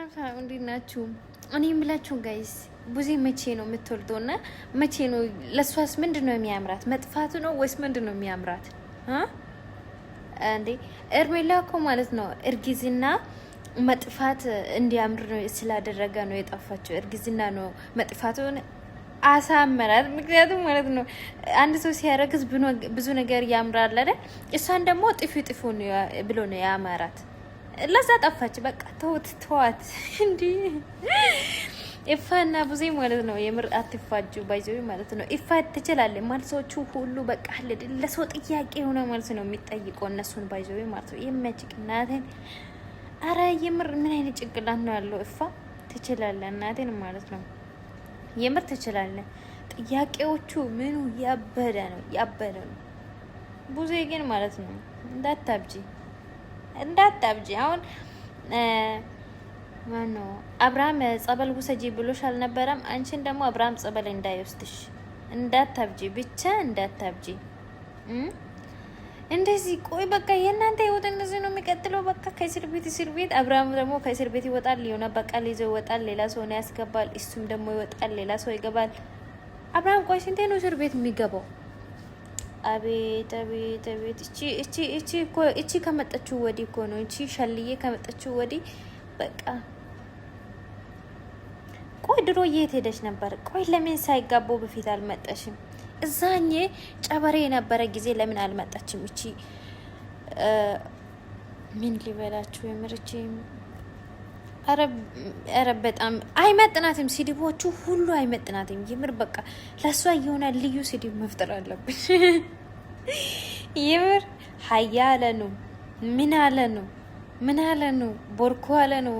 ሰላም እንዴት ናችሁ? እኔ የምላችሁ ጋይስ ቡዜ መቼ ነው የምትወልደውና መቼ ነው ለሷስ ምንድነው የሚያምራት? መጥፋቱ ነው ወይስ ምንድነው የሚያምራት? እንዴ እርሜላ እኮ ማለት ነው እርግዝና መጥፋት እንዲያምር ነው ስላደረገ ነው የጠፋችው። እርግዝና ነው መጥፋቱን አሳመራት። ምክንያቱም ማለት ነው አንድ ሰው ሲያረግዝ ብዙ ነገር ያምራል አይደል? እሷን ደግሞ ጥፊ ብሎ ነው ያማራት። ለዛ ጠፋች። በቃ ተዋት እንዲ ኢፋና ቡዜ ማለት ነው። የምር አትፋጁ ባይዘው ማለት ነው። ኢፋ ትችላለህ ማለት ሰዎቹ ሁሉ በቃ ለሰው ጥያቄ ሆነ ማለት ነው የሚጠይቀው እነሱን ባይዘው ማለት ነው። የሚያጭቅ እናቴን አረ የምር ምን አይነት ጭንቅላት ነው ያለው? ኢፋ ትችላለህ እናቴን ማለት ነው። የምር ትችላለህ። ጥያቄዎቹ ምኑ ያበደ ነው። ቡዜ ግን ማለት ነው እንዳታብጂ አሁን ማነው አብርሃም ጸበል ውሰጂ ብሎሽ አልነበረም? አንቺን ደግሞ አብርሃም ጸበል እንዳይወስድሽ እንዳታብጂ፣ ብቻ እንዳታብጂ። እንደዚህ ቆይ በቃ የእናንተ ህይወት እንደዚህ ነው የሚቀጥለው። በቃ ከእስር ቤት አብርሃም ደግሞ ከእስር ቤት ይወጣል፣ የሆነ በቃ ይዞ ይወጣል፣ ሌላ ሰው ነው ያስገባል። እሱም ደግሞ ይወጣል፣ ሌላ ሰው ይገባል። አብርሃም ቆይ ስንቴ ነው እስር ቤት የሚገባው? አቤት እቺ ከመጣችሁ ወዲህ እኮ ነው። እቺ ሸልዬ ከመጣችሁ ወዲህ በቃ ቆይ ድሮ የት ሄደሽ ነበር? ቆይ ለምን ሳይጋቡ በፊት አልመጣሽም? እዛኝ ጨበሬ የነበረ ጊዜ ለምን አልመጣችም? እቺ ምን ሊበላችሁ የምርቺ አረ በጣም አይመጥናትም። ስድቦቹ ሁሉ አይመጥናትም። የምር በቃ ለሷ የሆነ ልዩ ስድብ መፍጠር አለብን። የምር ሀያ አለ ነው ምን አለ ነው ቦርኮ አለ ነው